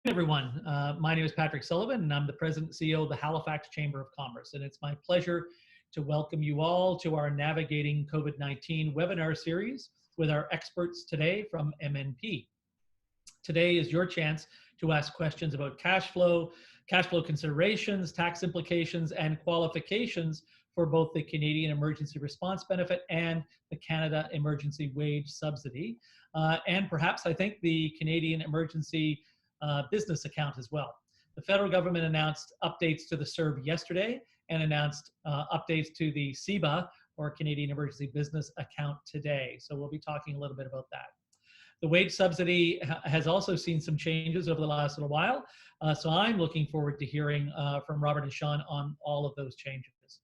Everyone. My name is Patrick Sullivan, and I'm the President and CEO of the Halifax Chamber of Commerce. And it's my pleasure to welcome you all to our Navigating COVID-19 webinar series with our experts today from MNP. Today is your chance to ask questions about cash flow considerations, tax implications, and qualifications for both the Canadian Emergency Response Benefit and the Canada Emergency Wage Subsidy. And perhaps, I think, the Canadian Emergency business account as well. The federal government announced updates to the CERB yesterday and announced updates to the CEBA, or Canadian Emergency Business Account, today. So we'll be talking a little bit about that. The wage subsidy has also seen some changes over the last little while. So I'm looking forward to hearing from Robert and Sean on all of those changes.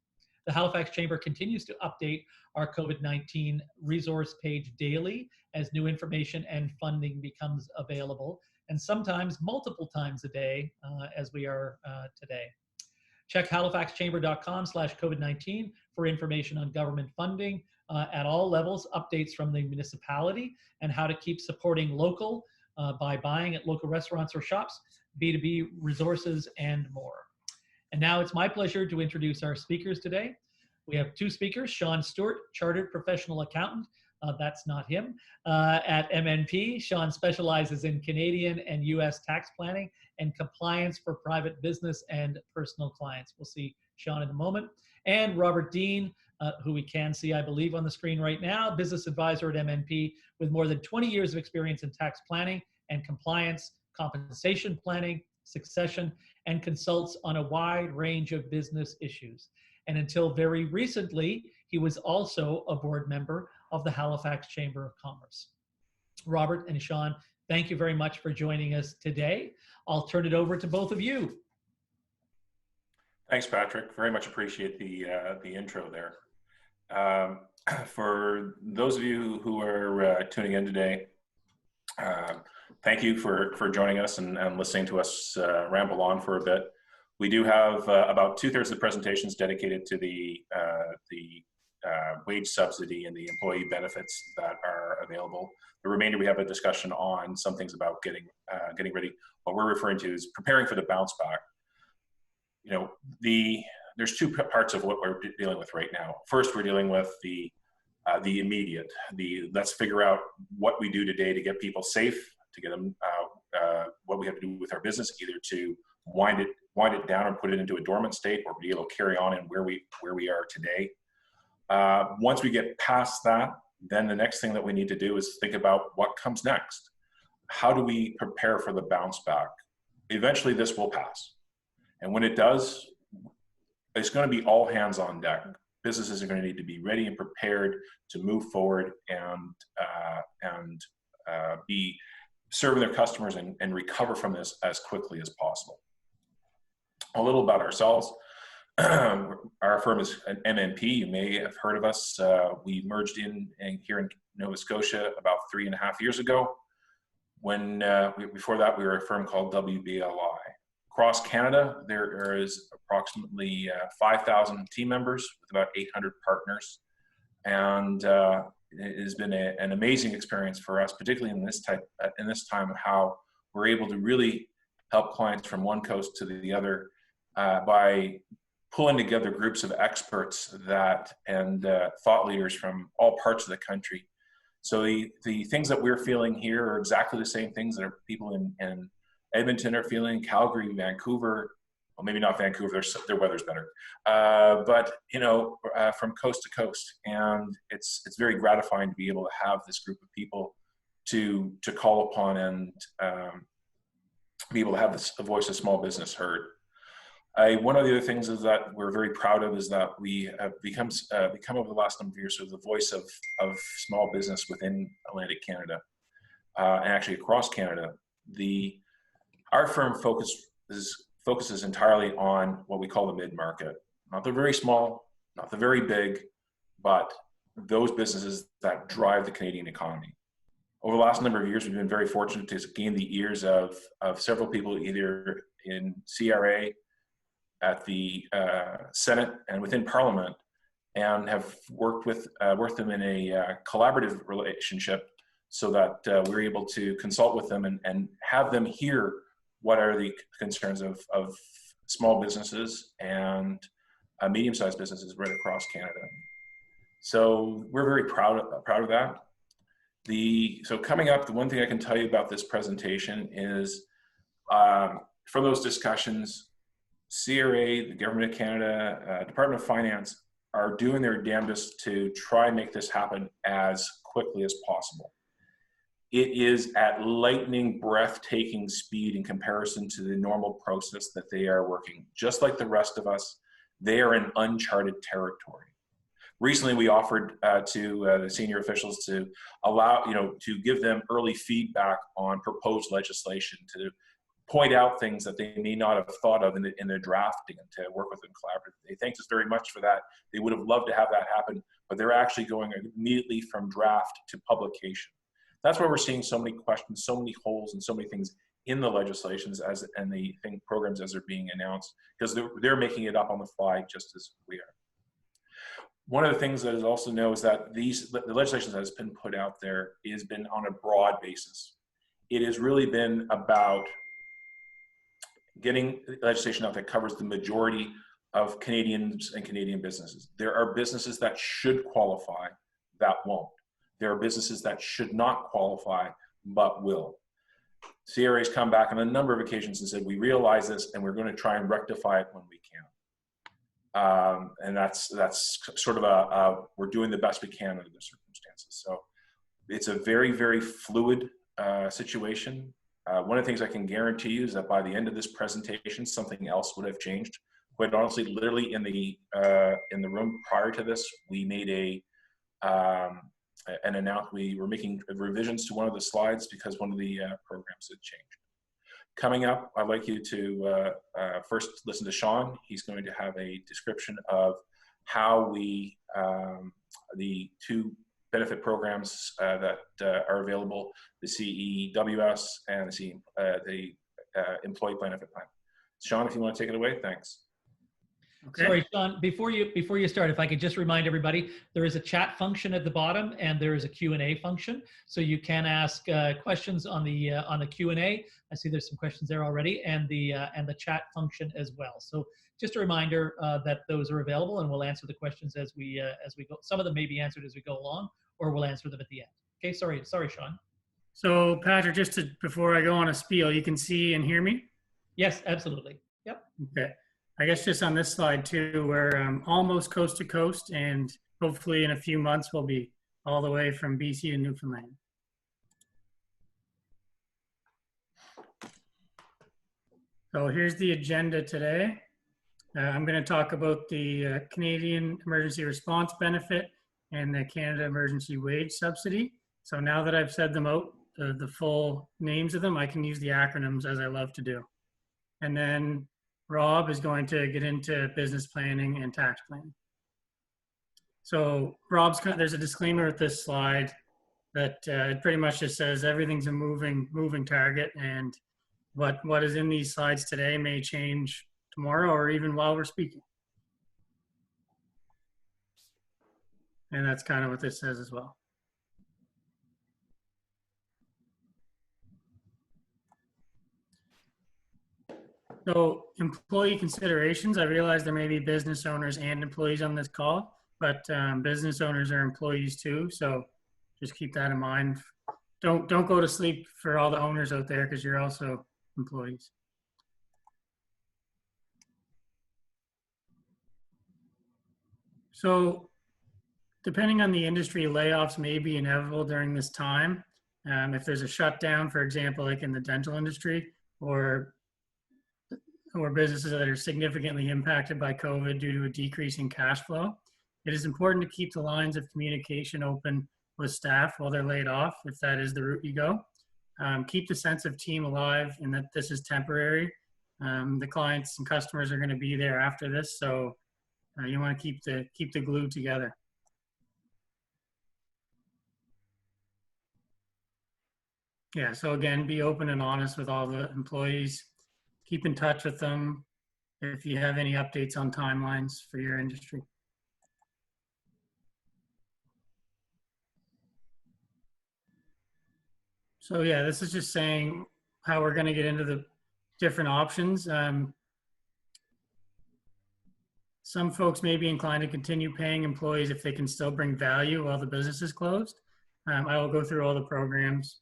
The Halifax Chamber continues to update our COVID-19 resource page daily as new information and funding becomes available, and sometimes multiple times a day, as we are today. Check halifaxchamber.com/COVID-19 for information on government funding at all levels, updates from the municipality, and how to keep supporting local by buying at local restaurants or shops, B2B resources, and more. And now it's my pleasure to introduce our speakers today. We have two speakers: Sean Stuart, Chartered Professional Accountant. That's not him. At MNP, Sean specializes in Canadian and US tax planning and compliance for private business and personal clients. We'll see Sean in a moment. And Robert Dean, who we can see, I believe, on the screen right now, business advisor at MNP with more than 20 years of experience in tax planning and compliance, compensation planning, succession, and consults on a wide range of business issues. And until very recently, he was also a board member of the Halifax Chamber of Commerce. Robert and Sean, thank you very much for joining us today. I'll turn it over to both of you. Thanks, Patrick. Very much appreciate the intro there. For those of you who are tuning in today, thank you for joining us and listening to us ramble on for a bit. We do have about 2/3 of the presentations dedicated to the wage subsidy and the employee benefits that are available. The remainder, we have a discussion on some things about getting ready. What we're referring to is preparing for the bounce back. You know, there's two parts of what we're dealing with right now. First, we're dealing with the immediate. Let's figure out what we do today to get people safe, to get them what we have to do with our business, either to wind it down and put it into a dormant state, or be able to carry on in where we are today. Once we get past that, then the next thing that we need to do is think about what comes next. How do we prepare for the bounce back? Eventually this will pass. And when it does, it's going to be all hands on deck. Businesses are going to need to be ready and prepared to move forward and be serving their customers and recover from this as quickly as possible. A little about ourselves. Our firm is an MNP. You may have heard of us. We merged here in Nova Scotia about 3.5 years ago. Before that, we were a firm called WBLI. Across Canada, there is approximately 5,000 team members with about 800 partners. And it has been an amazing experience for us, particularly in this time of how we're able to really help clients from one coast to the other by pulling together groups of experts and thought leaders from all parts of the country. So the things that we're feeling here are exactly the same things that people in Edmonton are feeling, Calgary, Vancouver. Well, maybe not Vancouver, their weather's better. But you know, from coast to coast. And it's very gratifying to be able to have this group of people to call upon and be able to have the voice of small business heard. One of the other things is that we're very proud of is that we have become over the last number of years sort of the voice of small business within Atlantic Canada, and actually across Canada. Our firm focuses entirely on what we call the mid-market, not the very small, not the very big, but those businesses that drive the Canadian economy. Over the last number of years, we've been very fortunate to gain the ears of several people, either in CRA, at the Senate, and within Parliament, and have worked with them in a collaborative relationship so that we're able to consult with them and have them hear what are the concerns of small businesses and medium-sized businesses right across Canada. So we're very proud of that. So coming up, the one thing I can tell you about this presentation is from those discussions, CRA, the Government of Canada, Department of Finance are doing their damnedest to try and make this happen as quickly as possible. It is at lightning, breathtaking speed in comparison to the normal process that they are working. Just like the rest of us, they are in uncharted territory. Recently, we offered to the senior officials to allow, to give them early feedback on proposed legislation, to point out things that they may not have thought of in the drafting, and to work with them collaboratively. They thanked us very much for that. They would have loved to have that happen, but they're actually going immediately from draft to publication. That's why we're seeing so many questions, so many holes, and so many things in the legislations and the programs as they're being announced, because they're making it up on the fly just as we are. One of the things that is also known is that the legislation that has been put out there has been on a broad basis. It has really been about getting legislation out that covers the majority of Canadians and Canadian businesses. There are businesses that should qualify that won't. There are businesses that should not qualify but will. CRA's come back on a number of occasions and said, we realize this and we're going to try and rectify it when we can. And that's sort of we're doing the best we can under the circumstances. So it's a very, very fluid situation. One of the things I can guarantee you is that by the end of this presentation, something else would have changed. Quite honestly, literally in the room prior to this, we made an announcement. We were making revisions to one of the slides because one of the programs had changed. Coming up, I'd like you to first listen to Sean. He's going to have a description of how the two benefit programs that are available, the CEWS and the Employee Benefit Plan. Sean, if you want to take it away, thanks. Okay. Sorry, Sean, before you start, if I could just remind everybody, there is a chat function at the bottom and there is a Q&A function. So you can ask questions on the Q&A. I see there's some questions there already, and the chat function as well. So just a reminder that those are available, and we'll answer the questions as we go. Some of them may be answered as we go along, or we'll answer them at the end. Okay, sorry, Sean. So Patrick, before I go on a spiel, you can see and hear me? Yes, absolutely. Yep. Okay. I guess just on this slide too, we're almost coast to coast, and hopefully in a few months we'll be all the way from BC to Newfoundland. So here's the agenda today. I'm going to talk about the Canadian Emergency Response Benefit and the Canada Emergency Wage Subsidy. So now that I've said them out, the full names of them, I can use the acronyms as I love to do. And then Rob is going to get into business planning and tax planning. So there's a disclaimer with this slide that it pretty much just says everything's a moving target, and what is in these slides today may change tomorrow or even while we're speaking. And that's kind of what this says as well. So employee considerations, I realize there may be business owners and employees on this call, but business owners are employees too. So just keep that in mind. Don't go to sleep for all the owners out there, because you're also employees. So depending on the industry, layoffs may be inevitable during this time. If there's a shutdown, for example, like in the dental industry, or businesses that are significantly impacted by COVID due to a decrease in cash flow, it is important to keep the lines of communication open with staff while they're laid off, if that is the route you go. Keep the sense of team alive, and that this is temporary. The clients and customers are going to be there after this, so you want to keep the glue together. Yeah, so again, be open and honest with all the employees. Keep in touch with them if you have any updates on timelines for your industry. So yeah, this is just saying how we're going to get into the different options. Some folks may be inclined to continue paying employees if they can still bring value while the business is closed. I will go through all the programs.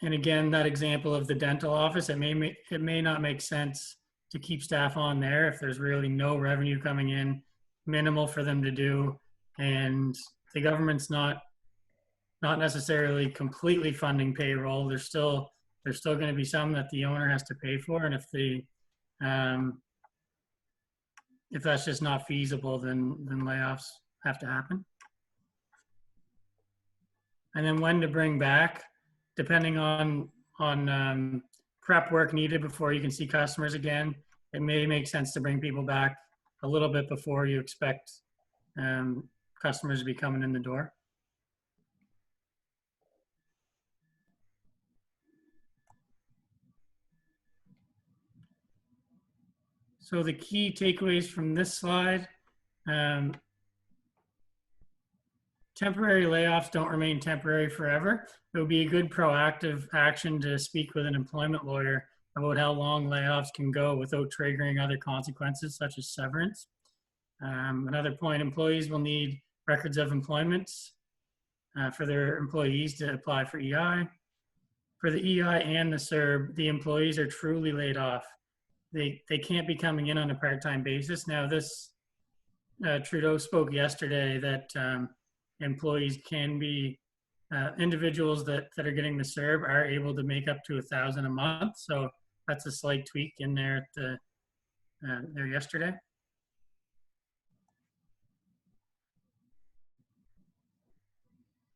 And again, that example of the dental office, it may not make sense to keep staff on there if there's really no revenue coming in, minimal for them to do, and the government's not necessarily completely funding payroll. There's still going to be some that the owner has to pay for, and if that's just not feasible, then layoffs have to happen. And then when to bring back, depending on prep work needed before you can see customers again, it may make sense to bring people back a little bit before you expect customers to be coming in the door. So the key takeaways from this slide, temporary layoffs don't remain temporary forever. It would be a good proactive action to speak with an employment lawyer about how long layoffs can go without triggering other consequences such as severance. Another point, employees will need records of employment for their employees to apply for EI. For the EI and the CERB, the employees are truly laid off. They can't be coming in on a part-time basis. Now this, Trudeau spoke yesterday that employees can be, individuals that are getting the CERB are able to make up to $1,000 a month. So that's a slight tweak in there there yesterday.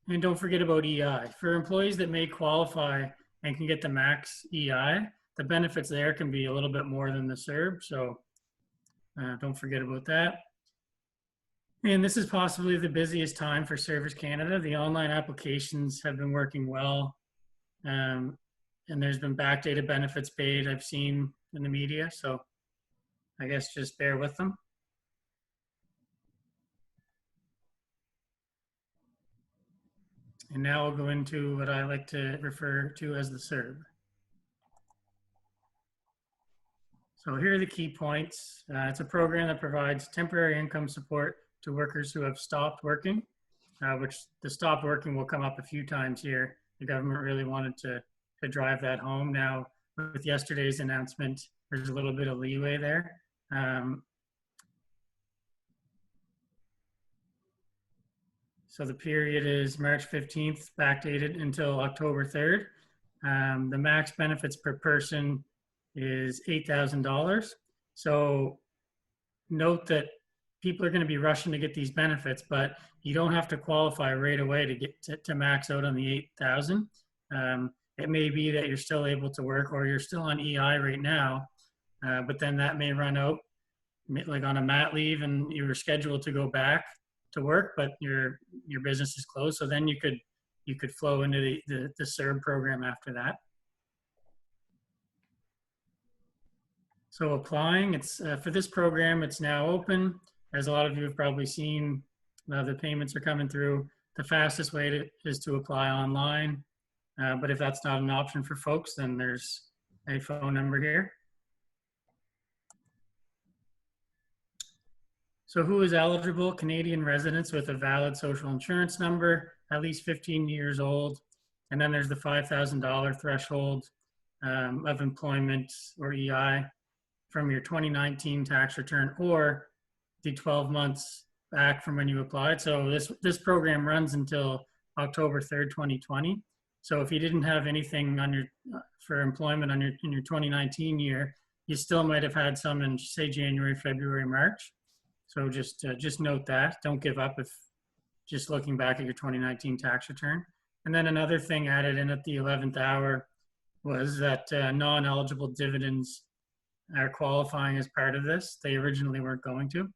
And don't forget about EI. For employees that may qualify and can get the max EI, the benefits there can be a little bit more than the CERB. So don't forget about that. And this is possibly the busiest time for Service Canada. The online applications have been working well. And there's been backdated benefits paid I've seen in the media. So I guess just bear with them. And now we'll go into what I like to refer to as the CERB. So here are the key points. It's a program that provides temporary income support to workers who have stopped working, which the stopped working will come up a few times here. The government really wanted to drive that home. Now, with yesterday's announcement, there's a little bit of leeway there. So the period is March 15th, backdated until October 3rd. The max benefits per person is $8,000. So note that people are going to be rushing to get these benefits, but you don't have to qualify right away to get to max out on the 8,000. It may be that you're still able to work or you're still on EI right now, but then that may run out like on a mat leave and you were scheduled to go back to work, but your business is closed. So then you could flow into the CERB program after that. So applying, it's for this program, it's now open. As a lot of you have probably seen, the payments are coming through. The fastest way is to apply online. But if that's not an option for folks, then there's a phone number here. So who is eligible? Canadian residents with a valid social insurance number, at least 15 years old. And then there's the $5,000 threshold of employment or EI from your 2019 tax return or the 12 months back from when you applied. So this program runs until October 3rd, 2020. So if you didn't have anything on for employment in your 2019 year, you still might have had some in, say, January, February, March. So just note that. Don't give up if just looking back at your 2019 tax return. And then another thing added in at the 11th hour was that non-eligible dividends are qualifying as part of this. They originally weren't going to.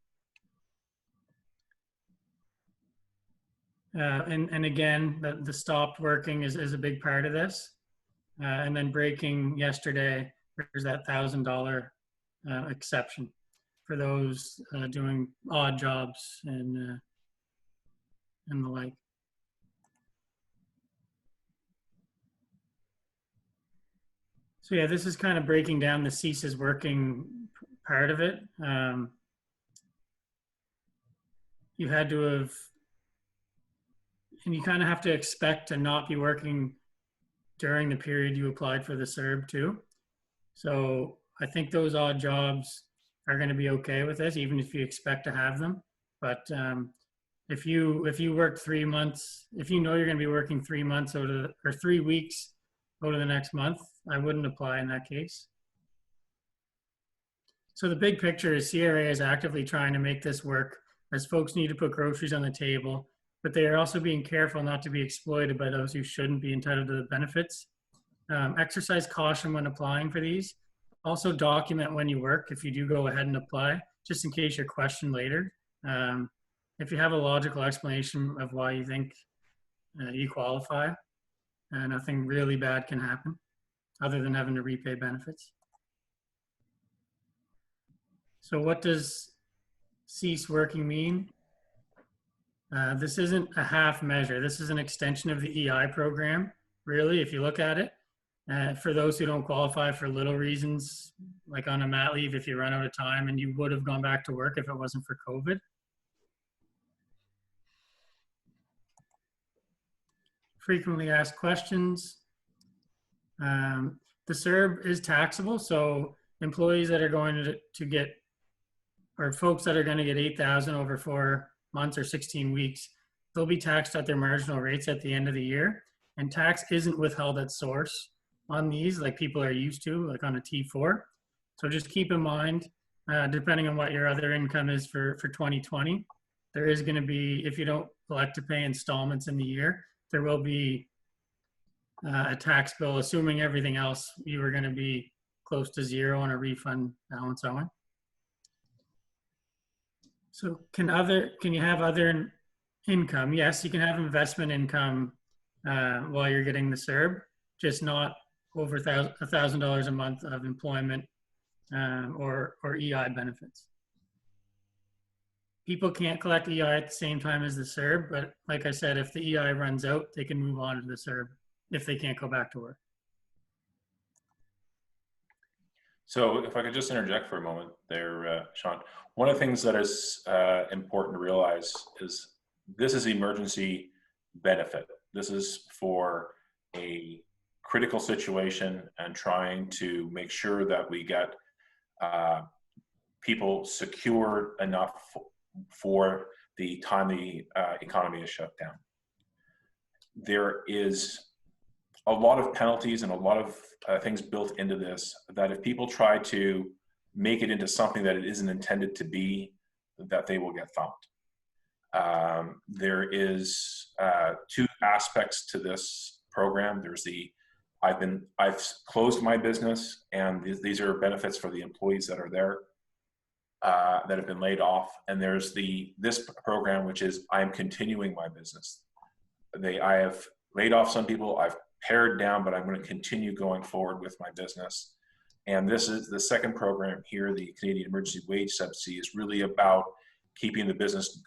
And again, the stopped working is a big part of this. And then breaking yesterday, there's that $1,000 exception for those doing odd jobs and the like. So yeah, this is kind of breaking down the ceases working part of it. You had to have, and you kind of have to expect to not be working during the period you applied for the CERB too. So I think those odd jobs are going to be okay with this, even if you expect to have them. But if you work 3 months, if you know you're going to be working 3 months out of, or 3 weeks out of the next month, I wouldn't apply in that case. So the big picture is CRA is actively trying to make this work, as folks need to put groceries on the table, but they are also being careful not to be exploited by those who shouldn't be entitled to the benefits. Exercise caution when applying for these. Also document when you work if you do go ahead and apply, just in case you're questioned later. If you have a logical explanation of why you think you qualify, nothing really bad can happen other than having to repay benefits. So what does cease working mean? This isn't a half measure. This is an extension of the EI program, really, if you look at it. For those who don't qualify for little reasons, like on a mat leave, if you run out of time and you would have gone back to work if it wasn't for COVID. Frequently asked questions. The CERB is taxable, so employees that are going to get, or folks that are going to get 8,000 over 4 months or 16 weeks, they'll be taxed at their marginal rates at the end of the year. And tax isn't withheld at source on these like people are used to, like on a T4. So just keep in mind, depending on what your other income is for 2020, there is going to be, if you don't elect to pay installments in the year, there will be a tax bill, assuming everything else, you were going to be close to zero on a refund balance owing. So can you have other income? Yes, you can have investment income while you're getting the CERB, just not over $1,000 a month of employment or EI benefits. People can't collect EI at the same time as the CERB, but like I said, if the EI runs out, they can move on to the CERB if they can't go back to work. So if I could just interject for a moment there, Sean, one of the things that is important to realize is this is emergency benefit. This is for a critical situation and trying to make sure that we get people secure enough for the time the economy is shut down. There is a lot of penalties and a lot of things built into this that if people try to make it into something that it isn't intended to be, that they will get thumped. There is two aspects to this program. There's the I've closed my business, and these are benefits for the employees that are there that have been laid off. And there's this program, which is I'm continuing my business. I have laid off some people, I've pared down, but I'm going to continue going forward with my business. And this is the second program here, the Canadian Emergency Wage Subsidy, is really about keeping the business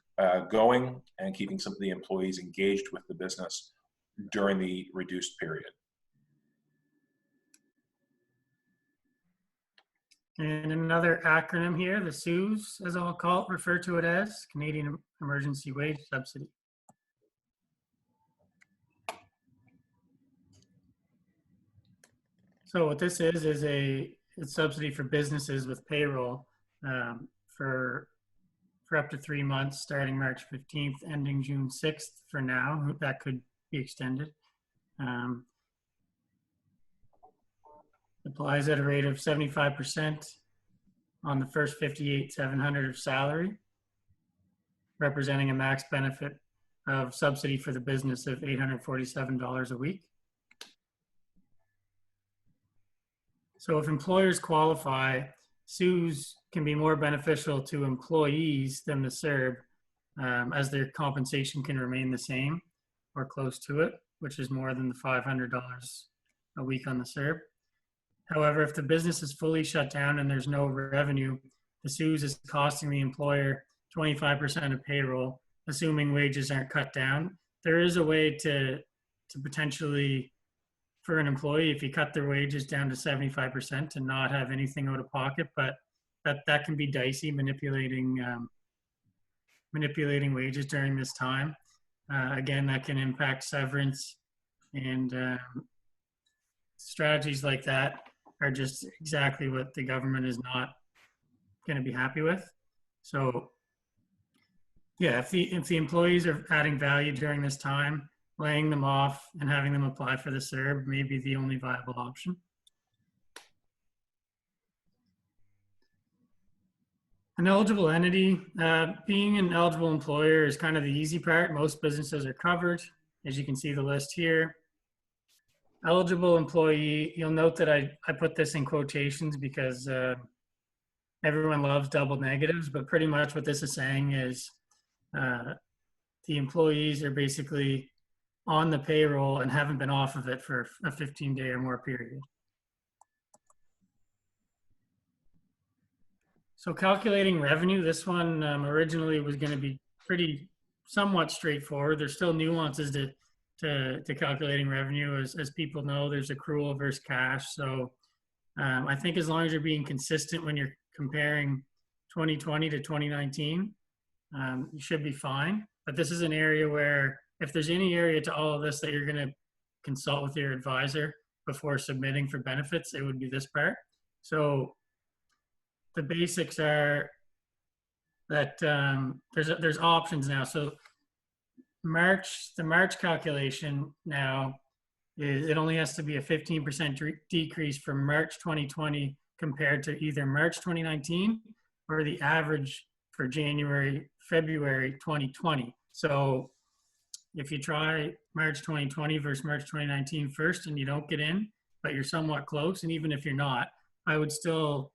going and keeping some of the employees engaged with the business during the reduced period. And another acronym here, the CEWS, as I'll call it, refer to it as Canadian Emergency Wage Subsidy. So what this is a subsidy for businesses with payroll for up to 3 months, starting March 15th, ending June 6th for now. That could be extended. Applies at a rate of 75% on the first $58,700 of salary, representing a max benefit of subsidy for the business of $847 a week. So if employers qualify, CEWS can be more beneficial to employees than the CERB, as their compensation can remain the same or close to it, which is more than the $500 a week on the CERB. However, if the business is fully shut down and there's no revenue, the CEWS is costing the employer 25% of payroll, assuming wages aren't cut down. There is a way to potentially for an employee if you cut their wages down to 75% to not have anything out of pocket, but that can be dicey, manipulating wages during this time. Again, that can impact severance, and strategies like that are just exactly what the government is not going to be happy with. So yeah, if the employees are adding value during this time, laying them off and having them apply for the CERB may be the only viable option. An eligible entity, being an eligible employer is kind of the easy part. Most businesses are covered. As you can see the list here. Eligible employee, you'll note that I put this in quotations because everyone loves double negatives, but pretty much what this is saying is the employees are basically on the payroll and haven't been off of it for a 15-day or more period. So calculating revenue, this one originally was going to be somewhat straightforward. There's still nuances to calculating revenue. As people know, there's accrual versus cash. So I think as long as you're being consistent when you're comparing 2020 to 2019, you should be fine. But this is an area where if there's any area to all of this that you're going to consult with your advisor before submitting for benefits, it would be this part. So the basics are that there's options now. So the March calculation now is it only has to be a 15% decrease from March 2020 compared to either March 2019 or the average for January, February 2020. So if you try March 2020 versus March 2019 first and you don't get in, but you're somewhat close, and even if you're not, I would still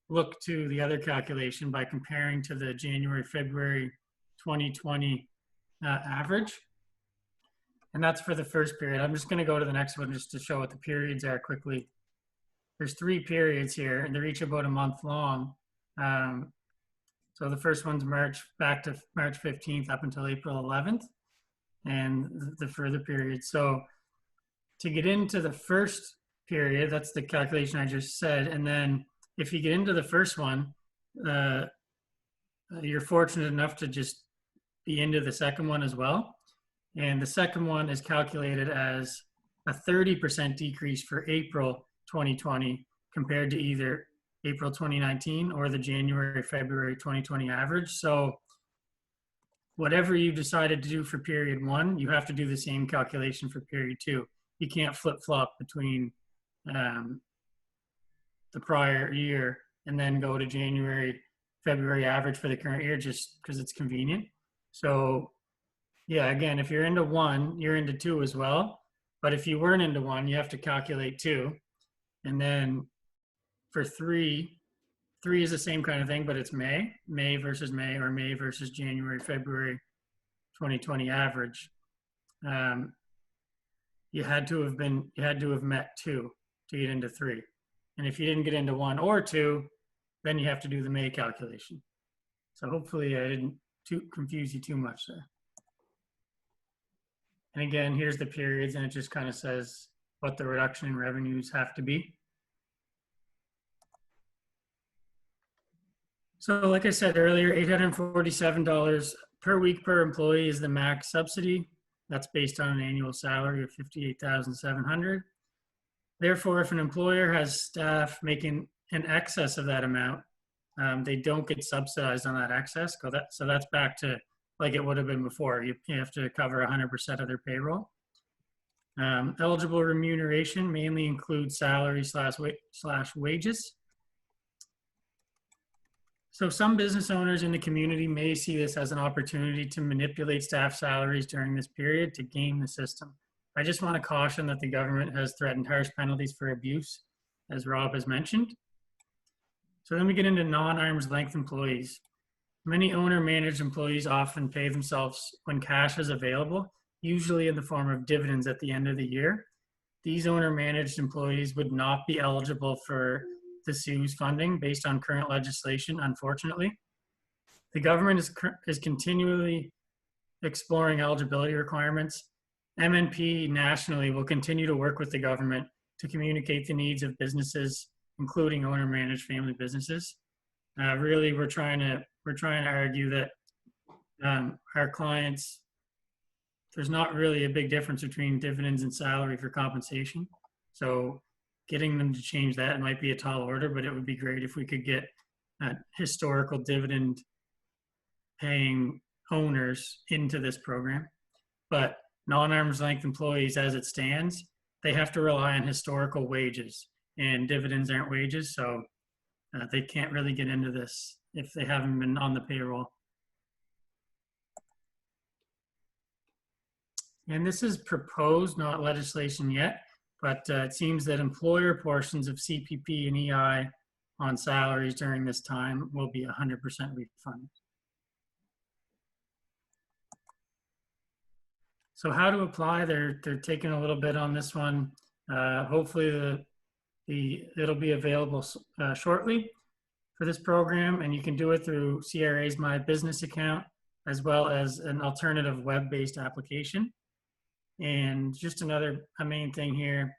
look to the other calculation by comparing to the January, February 2020 average. And that's for the first period. I'm just going to go to the next one just to show what the periods are quickly. There's 3 periods here, and they're each about a month long. So the first one's back to March 15th up until April 11th, and the further period. So to get into the first period, that's the calculation I just said. And then if you get into the first one, you're fortunate enough to just be into the second one as well. And the second one is calculated as a 30% decrease for April 2020 compared to either April 2019 or the January, February 2020 average. So whatever you decided to do for period 1, you have to do the same calculation for period 2. You can't flip-flop between the prior year and then go to January, February average for the current year just because it's convenient. So yeah, again, if you're into 1, you're into 2 as well. But if you weren't into 1, you have to calculate 2. And then for 3 is the same kind of thing, but it's May versus May, or May versus January, February 2020 average. You had to have met 2 to get into 3. And if you didn't get into 1 or 2, then you have to do the May calculation. So hopefully I didn't confuse you too much there. And again, here's the periods, and it just kind of says what the reduction in revenues have to be. So like I said earlier, $847 per week per employee is the max subsidy. That's based on an annual salary of $58,700. Therefore, if an employer has staff making in excess of that amount, they don't get subsidized on that excess. So that's back to like it would have been before. You have to cover 100% of their payroll. Eligible remuneration mainly includes salary slash wages. So some business owners in the community may see this as an opportunity to manipulate staff salaries during this period to game the system. I just want to caution that the government has threatened harsh penalties for abuse, as Rob has mentioned. So then we get into non-arm's length employees. Many owner-managed employees often pay themselves when cash is available, usually in the form of dividends at the end of the year. These owner-managed employees would not be eligible for the CEWS funding based on current legislation, unfortunately. The government is continually exploring eligibility requirements, MNP nationally will continue to work with the government to communicate the needs of businesses, including owner-managed family businesses. Really, we're trying to argue that our clients, there's not really a big difference between dividends and salary for compensation. So getting them to change that might be a tall order, but it would be great if we could get historical dividend paying owners into this program. But non-arm's length employees, as it stands, they have to rely on historical wages, and dividends aren't wages, so they can't really get into this if they haven't been on the payroll. And this is proposed, not legislation yet, but it seems that employer portions of CPP and EI on salaries during this time will be 100% refunded. So how to apply? They're taking a little bit on this one. Hopefully it'll be available shortly for this program, and you can do it through CRA's My Business account, as well as an alternative web-based application. And just a main thing here,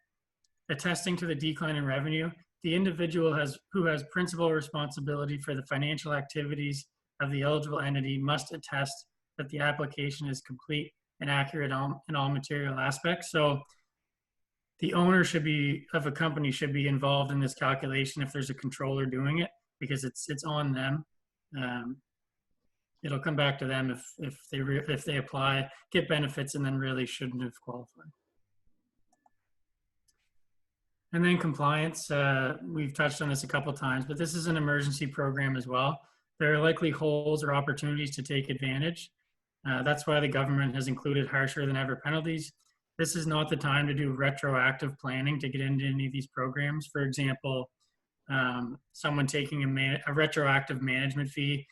attesting to the decline in revenue, the individual who has principal responsibility for the financial activities of the eligible entity must attest that the application is complete and accurate in all material aspects. So the owner of a company should be involved in this calculation if there's a controller doing it, because it's on them. It'll come back to them if they apply, get benefits, and then really shouldn't have qualified. And then compliance, we've touched on this a couple of times, but this is an emergency program as well. There are likely holes or opportunities to take advantage. That's why the government has included harsher than ever penalties. This is not the time to do retroactive planning to get into any of these programs. For example, someone taking a retroactive management fee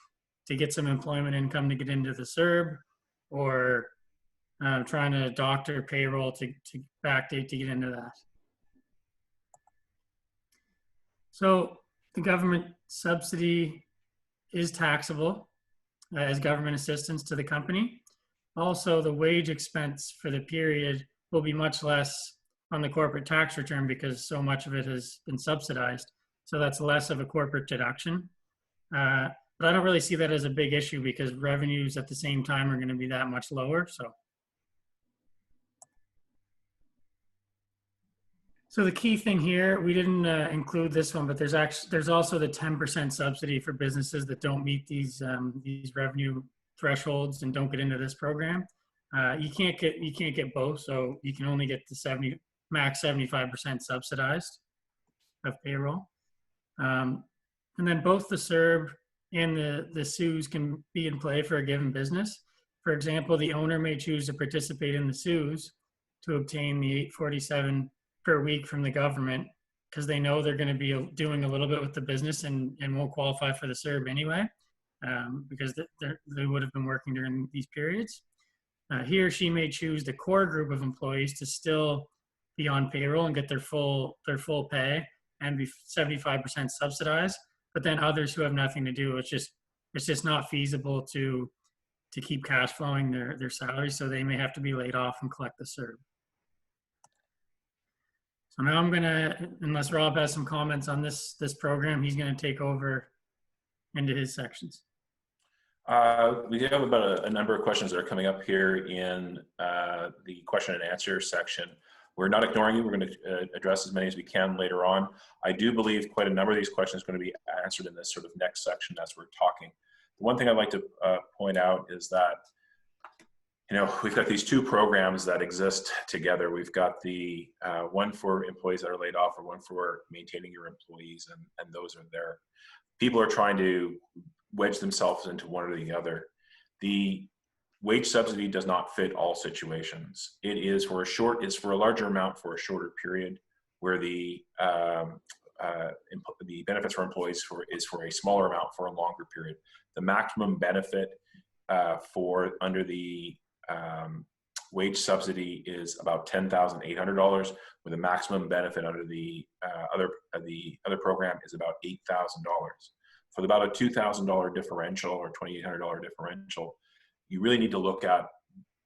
to get some employment income to get into the CERB, or trying to doctor payroll to backdate to get into that. So the government subsidy is taxable as government assistance to the company. Also, the wage expense for the period will be much less on the corporate tax return because so much of it has been subsidized. So that's less of a corporate deduction. But I don't really see that as a big issue because revenues at the same time are going to be that much lower. So the key thing here, we didn't include this one, but there's also the 10% subsidy for businesses that don't meet these revenue thresholds and don't get into this program. You can't get both, so you can only get the max 75% subsidized of payroll. And then both the CERB and the CEWS can be in play for a given business. For example, the owner may choose to participate in the CEWS to obtain the $847 per week from the government because they know they're going to be doing a little bit with the business and won't qualify for the CERB anyway, because they would have been working during these periods. He or she may choose the core group of employees to still be on payroll and get their full pay and be 75% subsidized. But then others who have nothing to do, it's just not feasible to keep cash flowing their salary, so they may have to be laid off and collect the CERB. So now I'm gonna, unless Rob has some comments on this program, he's gonna take over into his sections. We do have about a number of questions that are coming up here in the question and answer section. We're not ignoring you. We're going to address as many as we can later on. I do believe quite a number of these questions are going to be answered in this sort of next section as we're talking. The one thing I'd like to point out is that, we've got these two programs that exist together. We've got the one for employees that are laid off, or one for maintaining your employees, and those are there. People are trying to wedge themselves into one or the other. The wage subsidy does not fit all situations. It is for a larger amount for a shorter period, where the benefits for employees is for a smaller amount for a longer period. The maximum benefit under the wage subsidy is about $10,800, where the maximum benefit under the other program is about $8,000. For about a $2,000 differential or $2,800 differential, you really need to look at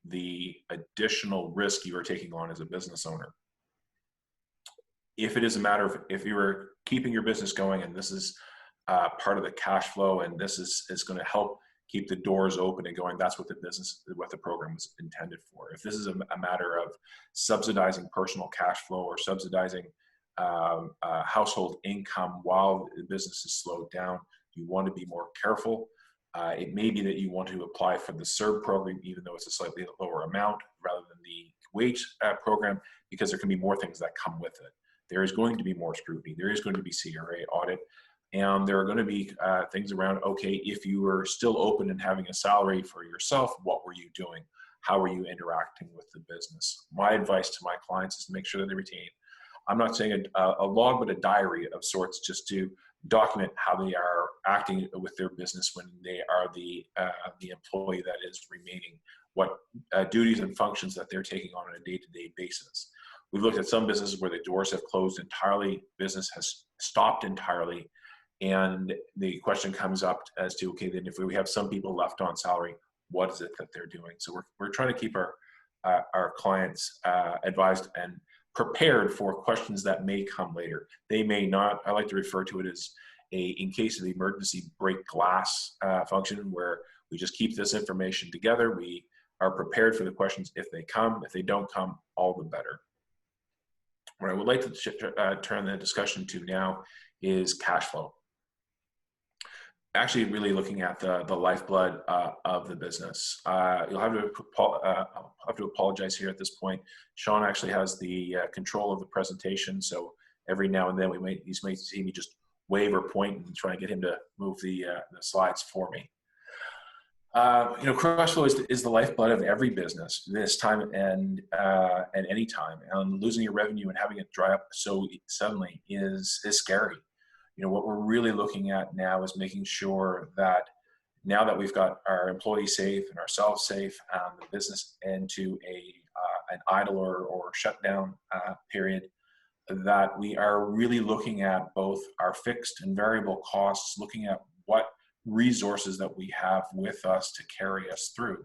the additional risk you are taking on as a business owner. If it is a matter of, if you are keeping your business going and this is part of the cash flow and this is going to help keep the doors open and going, that's what the program was intended for. If this is a matter of subsidizing personal cash flow or subsidizing household income while the business is slowed down, you want to be more careful. It may be that you want to apply for the CERB program, even though it's a slightly lower amount rather than the wage program, because there can be more things that come with it. There is going to be more scrutiny. There is going to be CRA audit. And there are going to be things around, okay, if you were still open and having a salary for yourself, what were you doing? How were you interacting with the business? My advice to my clients is to make sure that they retain, I'm not saying a log, but a diary of sorts, just to document how they are acting with their business when they are the employee that is remaining, what duties and functions that they're taking on a day-to-day basis. We've looked at some businesses where the doors have closed entirely, business has stopped entirely, and the question comes up as to, okay, then if we have some people left on salary, what is it that they're doing? So we're trying to keep our clients advised and prepared for questions that may come later. They may not, I like to refer to it as in case of the emergency, break glass function, where we just keep this information together. We are prepared for the questions if they come. If they don't come, all the better. What I would like to turn the discussion to now is cash flow. Actually really looking at the lifeblood of the business. You'll have to apologize here at this point. Sean actually has the control of the presentation, so every now and then you might see me just wave or point and try and get him to move the slides for me. Cash flow is the lifeblood of every business this time and any time. And losing your revenue and having it dry up so suddenly is scary. What we're really looking at now is making sure that now that we've got our employees safe and ourselves safe, the business into an idle or shutdown period, that we are really looking at both our fixed and variable costs, looking at what resources that we have with us to carry us through.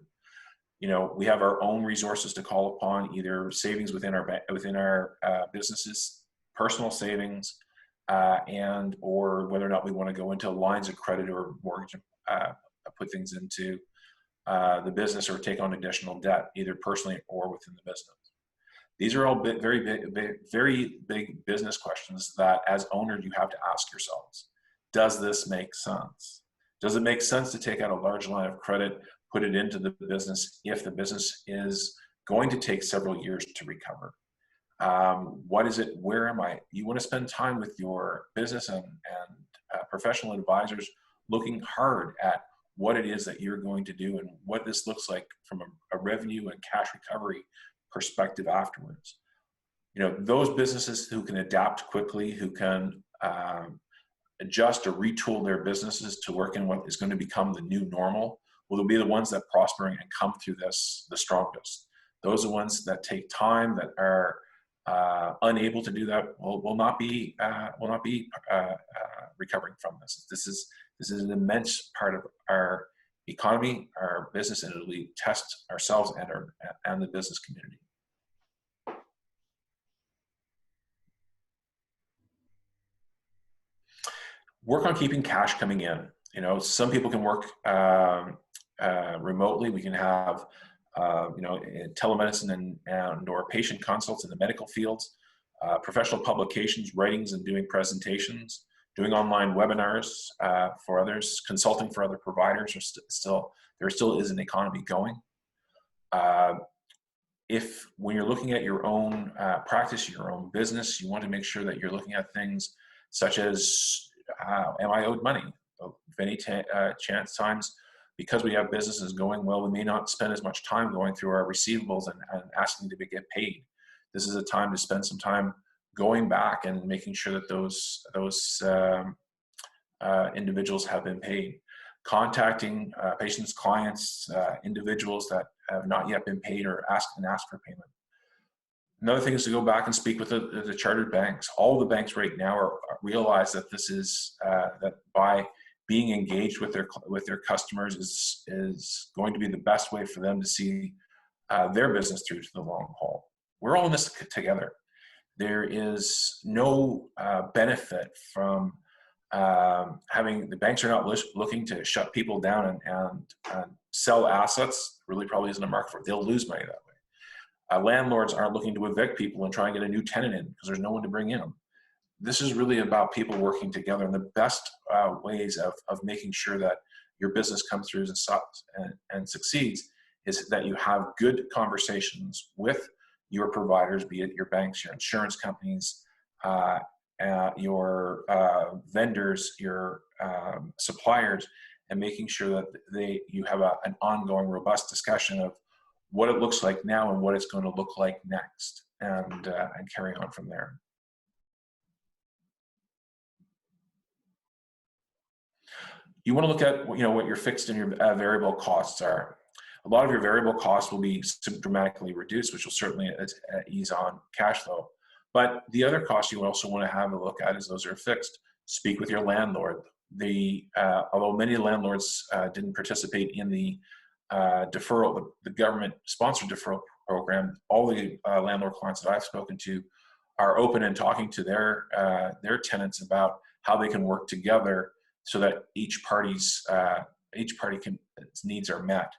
We have our own resources to call upon, either savings within our businesses, personal savings, and or whether or not we want to go into lines of credit or mortgage, put things into the business or take on additional debt, either personally or within the business. These are all very big business questions that as owners you have to ask yourselves. Does this make sense? Does it make sense to take out a large line of credit, put it into the business if the business is going to take several years to recover? What is it? Where am I? You want to spend time with your business and professional advisors looking hard at what it is that you're going to do and what this looks like from a revenue and cash recovery perspective afterwards. Those businesses who can adapt quickly, who can adjust or retool their businesses to work in what is going to become the new normal, will be the ones that prosper and come through this the strongest. Those are the ones that take time, that are unable to do that, will not be recovering from this. This is an immense part of our economy, our business, and it'll test ourselves and the business community. Work on keeping cash coming in. Some people can work remotely. We can have telemedicine and or patient consults in the medical fields, professional publications, writings and doing presentations, doing online webinars for others, consulting for other providers. There still is an economy going. If when you're looking at your own practice, your own business, you want to make sure that you're looking at things such as, am I owed money? Many times, because we have businesses going well, we may not spend as much time going through our receivables and asking to get paid. This is a time to spend some time going back and making sure that those individuals have been paid. Contacting patients, clients, individuals that have not yet been paid or ask for payment. Another thing is to go back and speak with the chartered banks. All the banks right now realize that this is that by being engaged with their customers is going to be the best way for them to see their business through to the long haul. We're all in this together. There is no benefit from having, the banks are not looking to shut people down and sell assets. Really probably isn't a market for it. They'll lose money that way. Landlords aren't looking to evict people and try and get a new tenant in because there's no one to bring in them. This is really about people working together, and the best ways of making sure that your business comes through and succeeds is that you have good conversations with your providers, be it your banks, your insurance companies, your vendors, your suppliers, and making sure that you have an ongoing, robust discussion of what it looks like now and what it's going to look like next, and carry on from there. You want to look at what your fixed and your variable costs are. A lot of your variable costs will be dramatically reduced, which will certainly ease on cash flow. But the other costs you also want to have a look at is those are fixed. Speak with your landlord. Although many landlords didn't participate in the deferral, the government-sponsored deferral program, all the landlord clients that I've spoken to are open and talking to their tenants about how they can work together so that each party's needs are met.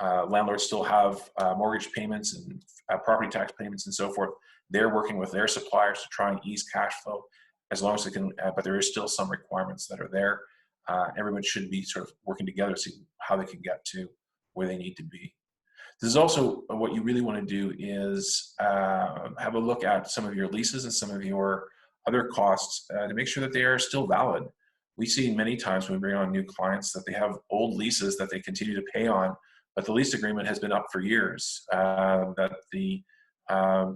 Landlords still have mortgage payments and property tax payments and so forth. They're working with their suppliers to try and ease cash flow as long as they can, but there is still some requirements that are there. Everyone should be sort of working together to see how they can get to where they need to be. This is also what you really want to do is have a look at some of your leases and some of your other costs to make sure that they are still valid. We see many times when we bring on new clients that they have old leases that they continue to pay on, but the lease agreement has been up for years, that the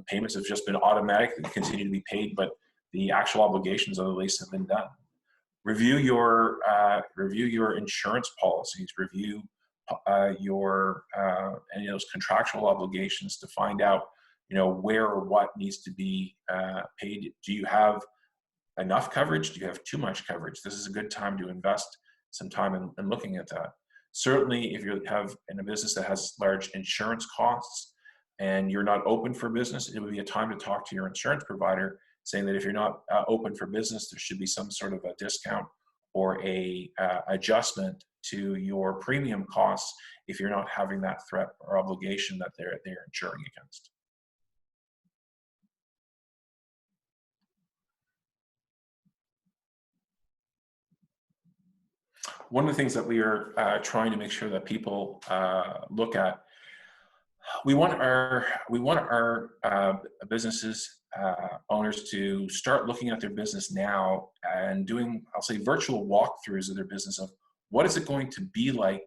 payments have just been automatic, they continue to be paid, but the actual obligations of the lease have been done. Review your insurance policies, review your any of those contractual obligations to find out where or what needs to be paid. Do you have enough coverage? Do you have too much coverage? This is a good time to invest some time in looking at that. Certainly, if you have in a business that has large insurance costs and you're not open for business, it would be a time to talk to your insurance provider, saying that if you're not open for business, there should be some sort of a discount or a adjustment to your premium costs if you're not having that threat or obligation that they're insuring against. One of the things that we are trying to make sure that people look at, we want our businesses owners to start looking at their business now and doing, I'll say, virtual walkthroughs of their business of what is it going to be like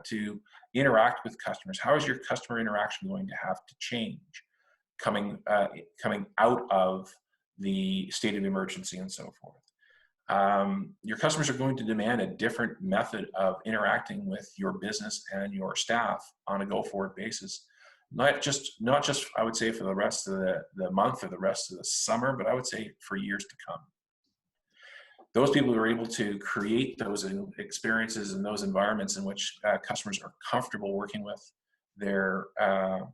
to interact with customers. How is your customer interaction going to have to change coming out of the state of emergency and so forth. Your customers are going to demand a different method of interacting with your business and your staff on a go-forward basis. Not just I would say for the rest of the month or the rest of the summer, but I would say for years to come. Those people who are able to create those experiences and those environments in which customers are comfortable working with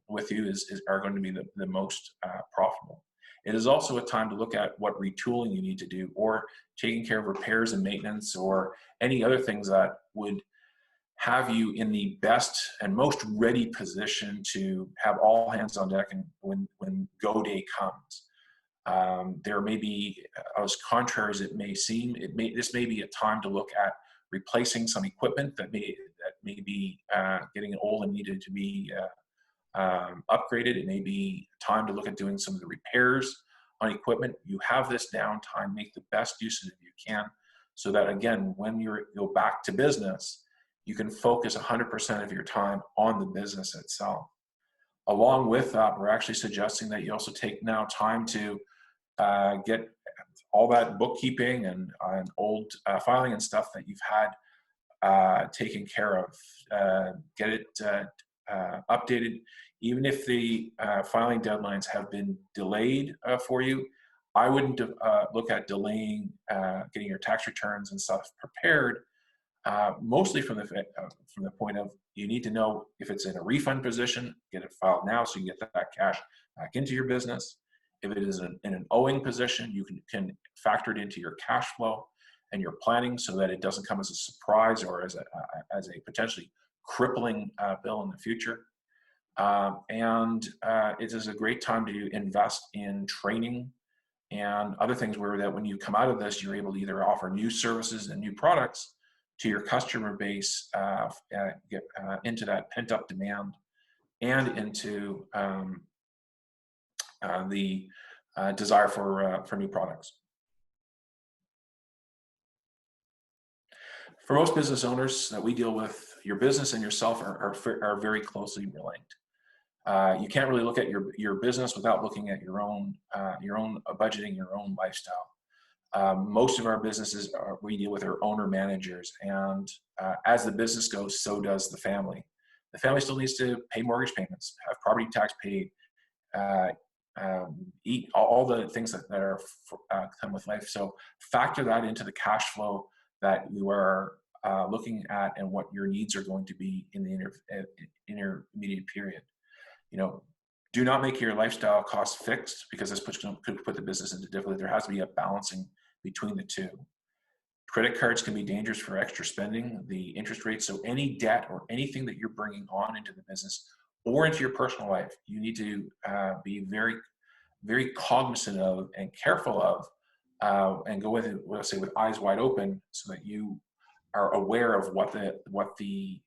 with you are going to be the most profitable. It is also a time to look at what retooling you need to do, or taking care of repairs and maintenance, or any other things that would have you in the best and most ready position to have all hands on deck and when go day comes. There may be, as contrary as it may seem, this may be a time to look at replacing some equipment that may be getting old and needed to be upgraded. It may be time to look at doing some of the repairs on equipment. You have this downtime, make the best use of it you can, so that again, when you go back to business, you can focus 100% of your time on the business itself. Along with that, we're actually suggesting that you also take now time to get all that bookkeeping and old filing and stuff that you've had taken care of. Get it updated. Even if the filing deadlines have been delayed for you, I wouldn't look at delaying getting your tax returns and stuff prepared mostly from the point of you need to know if it's in a refund position, get it filed now so you can get that cash back into your business. If it is in an owing position, you can factor it into your cash flow and your planning so that it doesn't come as a surprise or as a potentially crippling bill in the future. It is a great time to invest in training and other things where that when you come out of this, you're able to either offer new services and new products to your customer base, get into that pent-up demand and into the desire for new products. For most business owners that we deal with, your business and yourself are very closely linked. You can't really look at your business without looking at your own budgeting, your own lifestyle. Most of our businesses we deal with are owner managers, and as the business goes, so does the family. The family still needs to pay mortgage payments, have property tax paid, eat all the things that are come with life. So factor that into the cash flow that you are looking at and what your needs are going to be in the intermediate period. You know, do not make your lifestyle costs fixed because this could put the business into difficulty. There has to be a balancing between the two. Credit cards can be dangerous for extra spending, the interest rates. So any debt or anything that you're bringing on into the business or into your personal life, you need to be very, very cognizant of and careful of, and go with it, let's say, with eyes wide open, so that you are aware of what the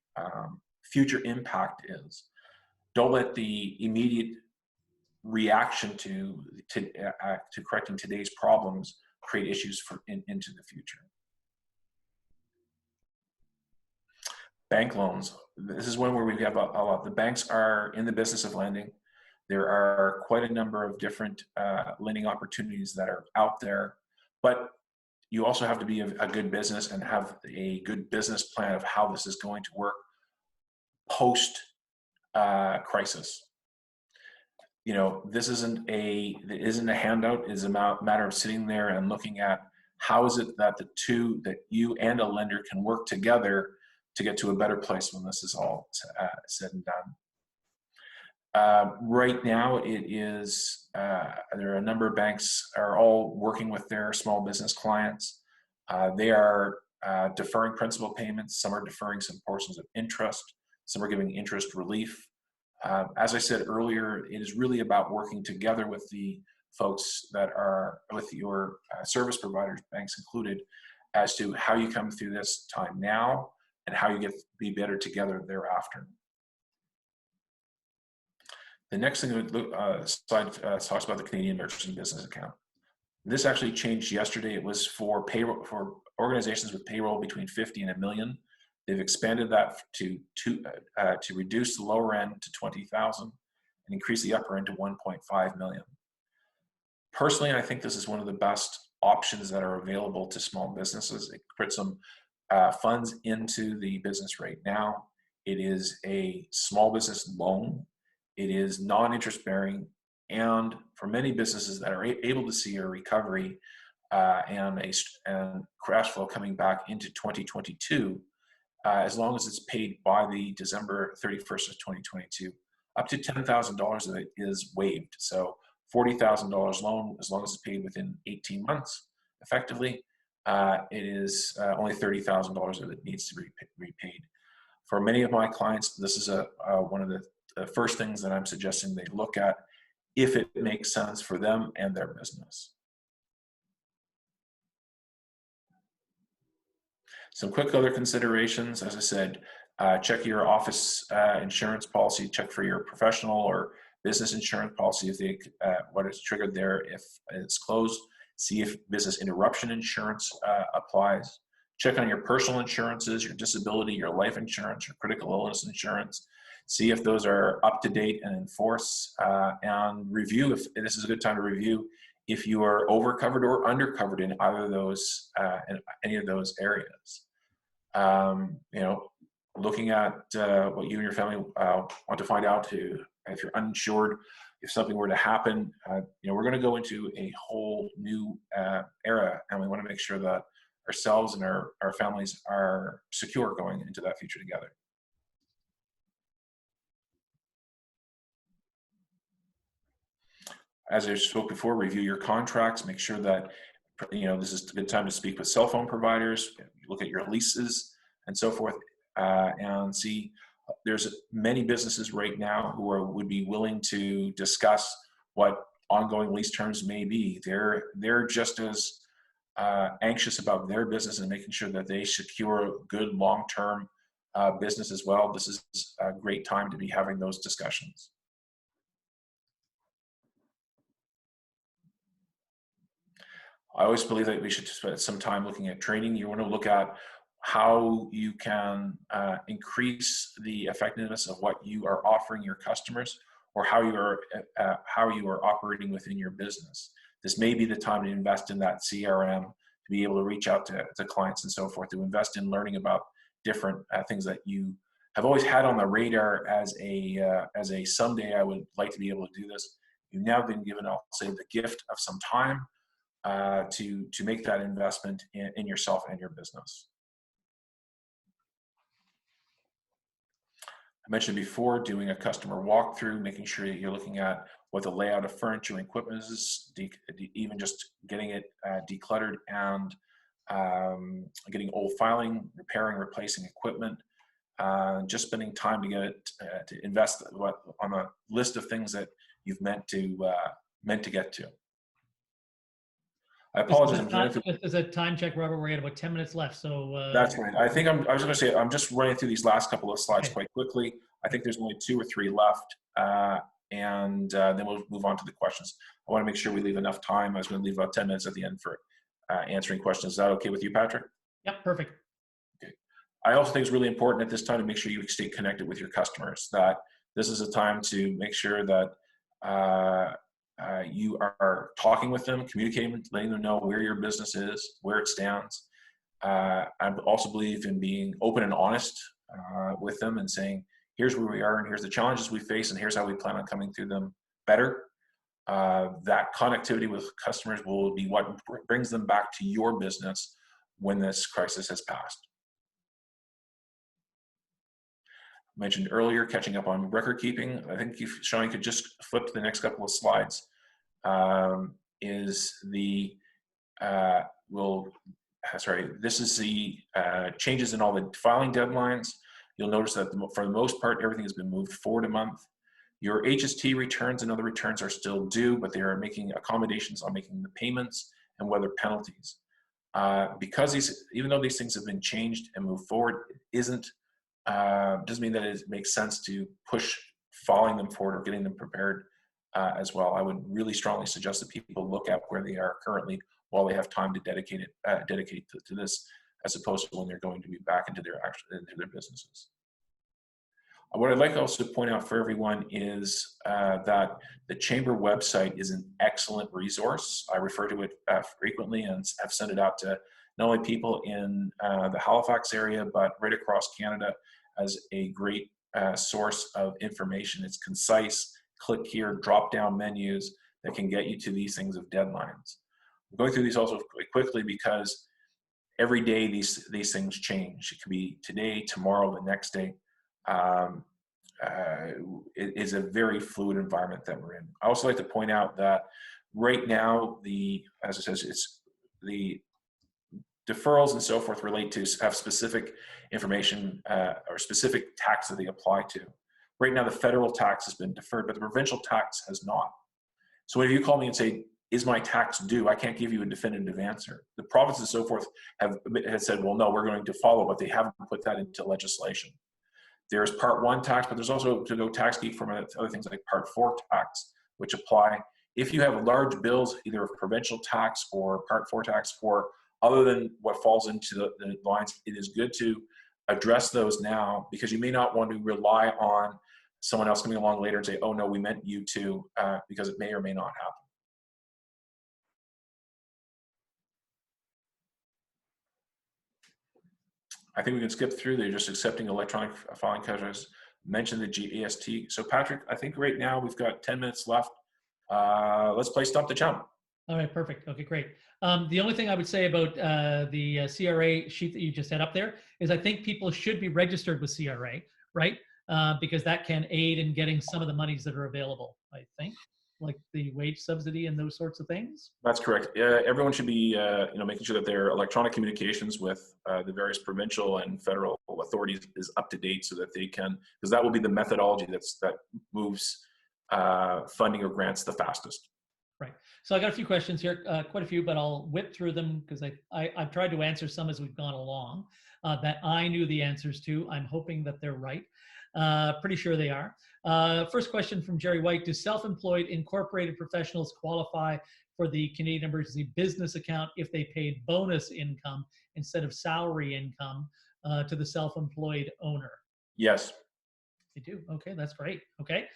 future impact is. Don't let the immediate reaction to correcting today's problems create issues into the future. Bank loans. This is one where we have a lot. The banks are in the business of lending. There are quite a number of different lending opportunities that are out there, but you also have to be a good business and have a good business plan of how this is going to work post crisis. You know, this isn't a handout. It is a matter of sitting there and looking at how is it that that you and a lender can work together to get to a better place when this is all said and done. Right now, it is there are a number of banks are all working with their small business clients. They are deferring principal payments. Some are deferring some portions of interest. Some are giving interest relief. As I said earlier, it is really about working together with the folks that are with your service providers, banks included, as to how you come through this time now and how you be better together thereafter. The next thing slide talks about the Canadian Emergency Business Account. This actually changed yesterday. It was for payroll for organizations with payroll between 50 and $1 million. They've expanded that to reduce the lower end to 20,000 and increase the upper end to 1.5 million. Personally, I think this is one of the best options that are available to small businesses. It puts some funds into the business right now. It is a small business loan. It is non-interest bearing, and for many businesses that are able to see a recovery and cash flow coming back into 2022. As long as it's paid by the December 31st of 2022, up to $10,000 of it is waived. So $40,000 loan, as long as it's paid within 18 months, effectively, it is only $30,000 of it needs to be repaid. For many of my clients, this is one of the first things that I'm suggesting they look at if it makes sense for them and their business. Some quick other considerations, as I said, check your office insurance policy, check for your professional or business insurance policy if what is triggered there if it's closed. See if business interruption insurance applies. Check on your personal insurances, your disability, your life insurance, your critical illness insurance. See if those are up to date and in force, and review if this is a good time to review if you are overcovered or undercovered in either of those, in any of those areas. You know, looking at what you and your family want to find out if you're uninsured, if something were to happen, you know, we're going to go into a whole new era, and we want to make sure that ourselves and our families are secure going into that future together. As I spoke before, review your contracts, make sure that, this is a good time to speak with cell phone providers, look at your leases and so forth, and see. There's many businesses right now who would be willing to discuss what ongoing lease terms may be. They're just as anxious about their business and making sure that they secure good long-term business as well. This is a great time to be having those discussions. I always believe that we should spend some time looking at training. You want to look at how you can increase the effectiveness of what you are offering your customers, or how you are operating within your business. This may be the time to invest in that CRM, to be able to reach out to clients and so forth, to invest in learning about different things that you have always had on the radar as a someday I would like to be able to do this. You've now been given, I'll say, the gift of some time to make that investment in yourself and your business. I mentioned before, doing a customer walkthrough, making sure that you're looking at what the layout of furniture and equipment is, even just getting it decluttered and getting old filing, repairing, replacing equipment, just spending time to get it to invest on a list of things that you've meant to get to. I apologize. There's a time check, Robert. We're at about 10 minutes left. So that's right. I think I was going to say, I'm just running through these last couple of slides quite quickly. I think there's only 2 or 3 left, and then we'll move on to the questions. I want to make sure we leave enough time. I was going to leave about 10 minutes at the end for answering questions. Is that okay with you, Patrick? Yep, perfect. Okay. I also think it's really important at this time to make sure you stay connected with your customers, that this is a time to make sure that you are talking with them, communicating, letting them know where your business is, where it stands. I also believe in being open and honest with them and saying, here's where we are and here's the challenges we face and here's how we plan on coming through them better. That connectivity with customers will be what brings them back to your business when this crisis has passed. I mentioned earlier, catching up on record keeping. I think if Sean could just flip to the next couple of slides. This is the changes in all the filing deadlines. You'll notice that for the most part, everything has been moved forward a month. Your HST returns and other returns are still due, but they are making accommodations on making the payments and whether penalties. Because even though these things have been changed and moved forward, it doesn't mean that it makes sense to push filing them forward or getting them prepared as well. I would really strongly suggest that people look at where they are currently while they have time to dedicate to this, as opposed to when they're going to be back into their businesses. What I'd like to also point out for everyone is that the Chamber website is an excellent resource. I refer to it frequently and have sent it out to not only people in the Halifax area, but right across Canada as a great source of information. It's concise, click here, drop down menus that can get you to these things of deadlines. I'm going through these also quickly because every day these things change. It could be today, tomorrow, the next day. It is a very fluid environment that we're in. I also like to point out that right now, as it says, it's the deferrals and so forth relate to have specific information or specific tax that they apply to. Right now, the federal tax has been deferred, but the provincial tax has not. So if you call me and say, is my tax due? I can't give you a definitive answer. The provinces and so forth have said, well, no, we're going to follow, but they haven't put that into legislation. There's Part 1 tax, but there's also, to go tax geek from other things like Part 4 tax, which apply if you have large bills, either of provincial tax or Part 4 tax for other than what falls into the lines. It is good to address those now, because you may not want to rely on someone else coming along later and say, oh no, we meant you to, because it may or may not happen. I think we can skip through. They're just accepting electronic filing covers. Mention the GST. So Patrick, I think right now we've got 10 minutes left. Let's play Stump the Chump. All right, perfect. Okay, great. The only thing I would say about the CRA sheet that you just had up there is I think people should be registered with CRA, right? Because that can aid in getting some of the monies that are available, I think, like the wage subsidy and those sorts of things. That's correct. Everyone should be, making sure that their electronic communications with the various provincial and federal authorities is up to date, so that they can, because that will be the methodology that moves funding or grants the fastest. Right. So I got a few questions here, quite a few, but I'll whip through them because I've tried to answer some as we've gone along that I knew the answers to. I'm hoping that they're right. Pretty sure they are. First question from Jerry White: do self-employed incorporated professionals qualify for the Canadian Emergency Business Account if they paid bonus income instead of salary income to the self-employed owner? Yes. They do. Okay, that's great. Okay.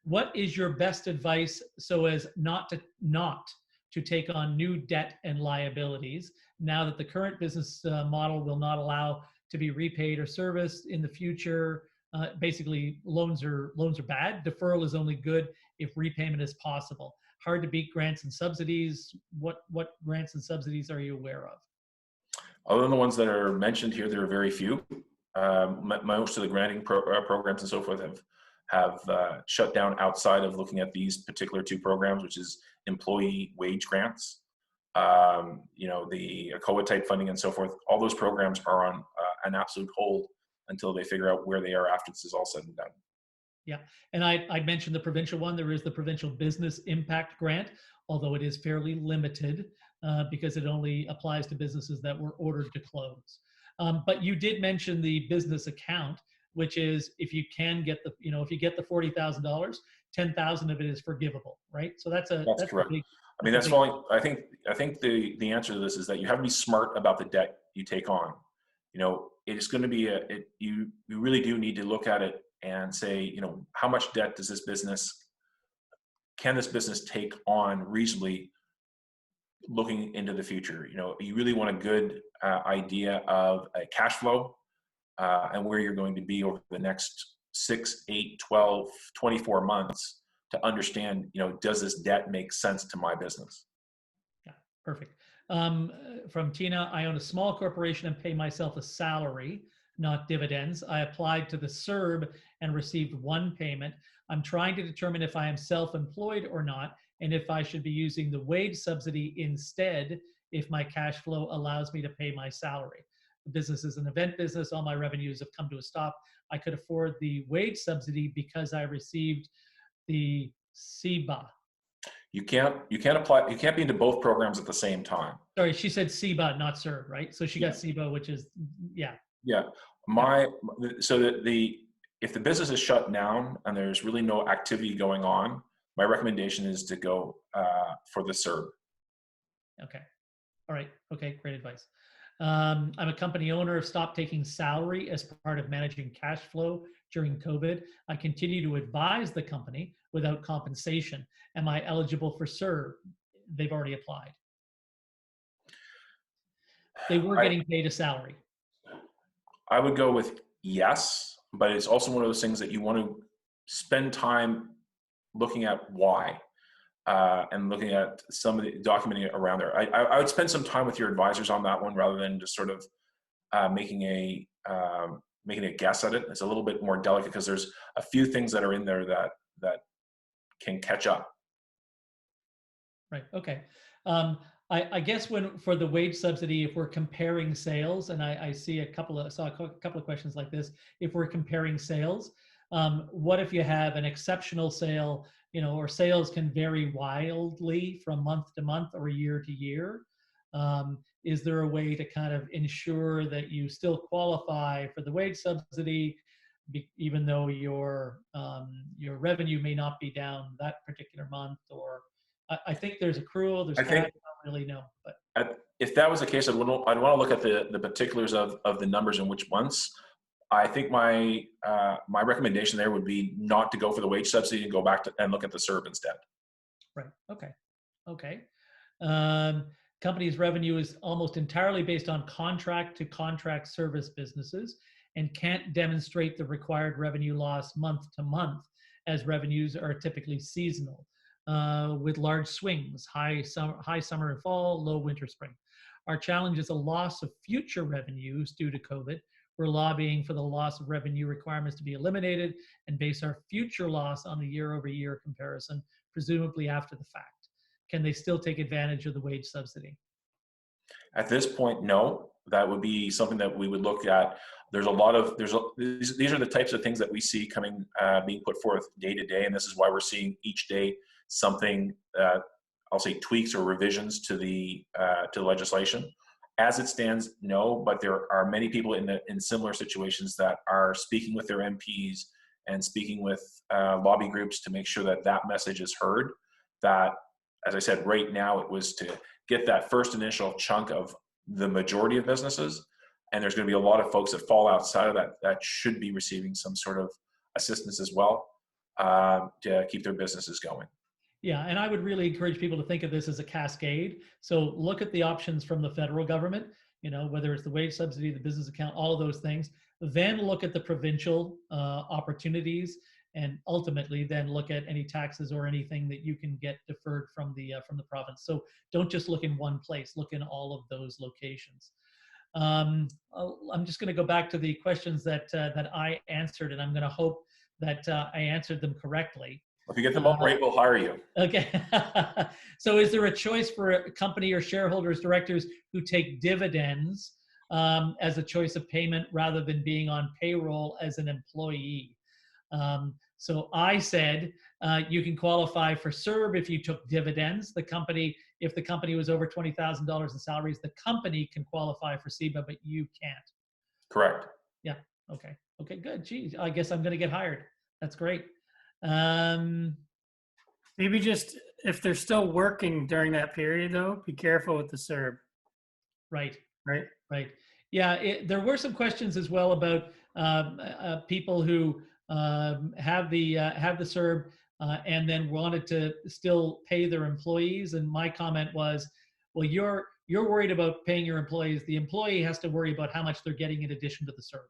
What is your best advice so as not to take on new debt and liabilities now that the current business model will not allow to be repaid or serviced in the future? Basically, loans are bad. Deferral is only good if repayment is possible. Hard to beat grants and subsidies. What grants and subsidies are you aware of? Other than the ones that are mentioned here, there are very few. Most of the granting programs and so forth have shut down outside of looking at these particular two programs, which is employee wage grants, the COVID type funding and so forth. All those programs are on an absolute hold until they figure out where they are after this is all said and done. Yeah, and I mentioned the provincial one. There is the Provincial Business Impact Grant, although it is fairly limited because it only applies to businesses that were ordered to close. But you did mention the business account, which is if you can get if you get the $40,000, $10,000 of it is forgivable, right? So that's correct. I think the answer to this is that you have to be smart about the debt you take on. It's going to be you really do need to look at it and say, how much debt does can this business take on reasonably looking into the future? You really want a good idea of a cash flow and where you're going to be over the next 6, 8, 12, 24 months to understand, does this debt make sense to my business? Yeah, perfect. From Tina: I own a small corporation and pay myself a salary, not dividends. I applied to the CERB and received one payment. I'm trying to determine if I am self-employed or not, and if I should be using the wage subsidy instead if my cash flow allows me to pay my salary. The business is an event business. All my revenues have come to a stop. I could afford the wage subsidy because I received the CEBA. You can't apply. You can't be into both programs at the same time. Sorry, she said CEBA, not CERB, right? So she got CEBA, which is yeah. So if the business is shut down and there's really no activity going on, my recommendation is to go for the CERB. Okay. All right. Okay. Great advice. I'm a company owner. I've stopped taking salary as part of managing cash flow during COVID. I continue to advise the company without compensation. Am I eligible for CERB? They've already applied. They were getting paid a salary. I would go with yes, but it's also one of those things that you want to spend time looking at why. And looking at some of the documenting around there. I would spend some time with your advisors on that one rather than just sort of making a guess at it. It's a little bit more delicate because there's a few things that are in there that can catch up. Right. Okay. I guess for the wage subsidy, if we're comparing sales, and I saw a couple of questions like this. If we're comparing sales, what if you have an exceptional sale? Or sales can vary wildly from month to month or year to year. Is there a way to kind of ensure that you still qualify for the wage subsidy, even though your revenue may not be down that particular month? Or I think there's accrual, there's I don't really know. But if that was the case, I'd want to look at the particulars of the numbers and which months. I think my recommendation there would be not to go for the wage subsidy and go back and look at the CERB instead. Right. Okay. Company's revenue is almost entirely based on contract to contract service businesses and can't demonstrate the required revenue loss month to month, as revenues are typically seasonal. with large swings, high summer and fall, low winter, spring. Our challenge is a loss of future revenues due to COVID. We're lobbying for the loss of revenue requirements to be eliminated and base our future loss on the year-over-year comparison, presumably after the fact. Can they still take advantage of the wage subsidy? At this point, no. That would be something that we would look at. These are the types of things that we see coming, being put forth day to day, and this is why we're seeing each day something, I'll say tweaks or revisions to the legislation. As it stands, no, but there are many people in similar situations that are speaking with their MPs and speaking with lobby groups to make sure that that message is heard. That, as I said, right now it was to get that first initial chunk of the majority of businesses, and there's going to be a lot of folks that fall outside of that should be receiving some sort of assistance as well to keep their businesses going. Yeah, and I would really encourage people to think of this as a cascade. So look at the options from the federal government, whether it's the wage subsidy, the business account, all of those things. Then look at the provincial opportunities, and ultimately then look at any taxes or anything that you can get deferred from the province. So don't just look in one place, look in all of those locations. I'm just going to go back to the questions that I answered, and I'm going to hope that I answered them correctly. If you get them all right, we'll hire you. Okay. So is there a choice for a company or shareholders, directors who take dividends as a choice of payment rather than being on payroll as an employee? So I said you can qualify for CERB if you took dividends. If the company was over $20,000 in salaries, the company can qualify for CEBA, but you can't. Correct. Yeah. Okay. Okay, good. Geez, I guess I'm going to get hired. That's great. Maybe just if they're still working during that period, though, be careful with the CERB. Right. Right. Right. Yeah. There were some questions as well about people who have the CERB and then wanted to still pay their employees. And my comment was, well, you're worried about paying your employees. The employee has to worry about how much they're getting in addition to the CERB,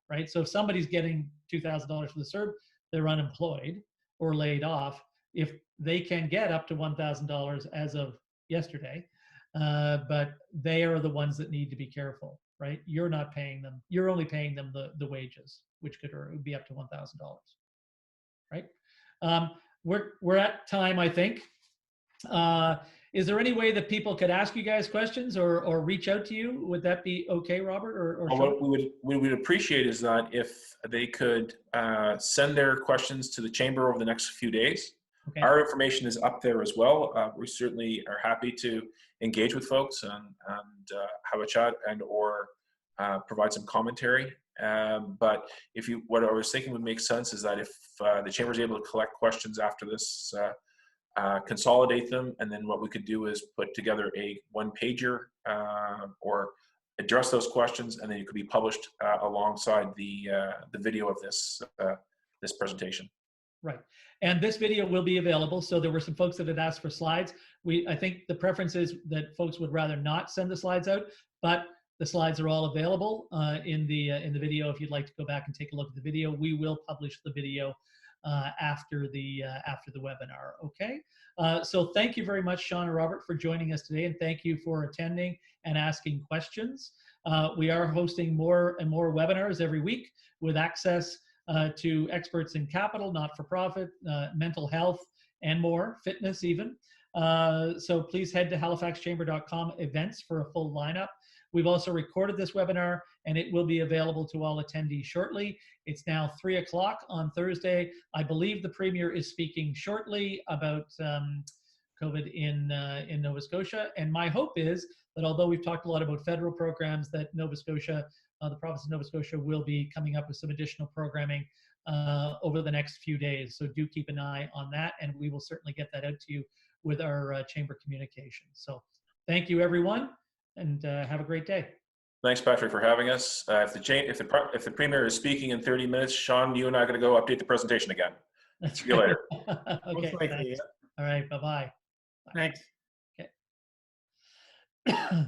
right? So if somebody's getting $2,000 for the CERB, they're unemployed or laid off. If they can get up to $1,000 as of yesterday, but they are the ones that need to be careful, right? You're not paying them. You're only paying them the wages, which would be up to $1,000, right? We're at time, I think. Is there any way that people could ask you guys questions or reach out to you? Would that be okay, Robert? Or what we would appreciate is that if they could send their questions to the chamber over the next few days. Okay. Our information is up there as well. We certainly are happy to engage with folks and have a chat or provide some commentary. But what I was thinking would make sense is that if the chamber is able to collect questions after this, consolidate them, and then what we could do is put together a one-pager or address those questions, and then it could be published alongside the video of this presentation. Right, and this video will be available. So there were some folks that had asked for slides. I think the preference is that folks would rather not send the slides out, but the slides are all available in the video. If you'd like to go back and take a look at the video, we will publish the video after the webinar. Okay, so thank you very much, Sean and Robert, for joining us today, and thank you for attending and asking questions. We are hosting more and more webinars every week with access to experts in capital, not-for-profit, mental health, and more, fitness even. So please head to halifaxchamber.com events for a full lineup. We've also recorded this webinar, and it will be available to all attendees shortly. It's now 3 o'clock on Thursday. I believe the Premier is speaking shortly about COVID in Nova Scotia. And my hope is that although we've talked a lot about federal programs, that Nova Scotia, the province of Nova Scotia, will be coming up with some additional programming over the next few days. So do keep an eye on that, and we will certainly get that out to you with our chamber communication. So thank you, everyone, and have a great day. Thanks, Patrick, for having us. If the Premier is speaking in 30 minutes, Sean, you and I are going to go update the presentation again. That's See you later. Okay. Thanks. All right. Bye-bye. Thanks. Okay.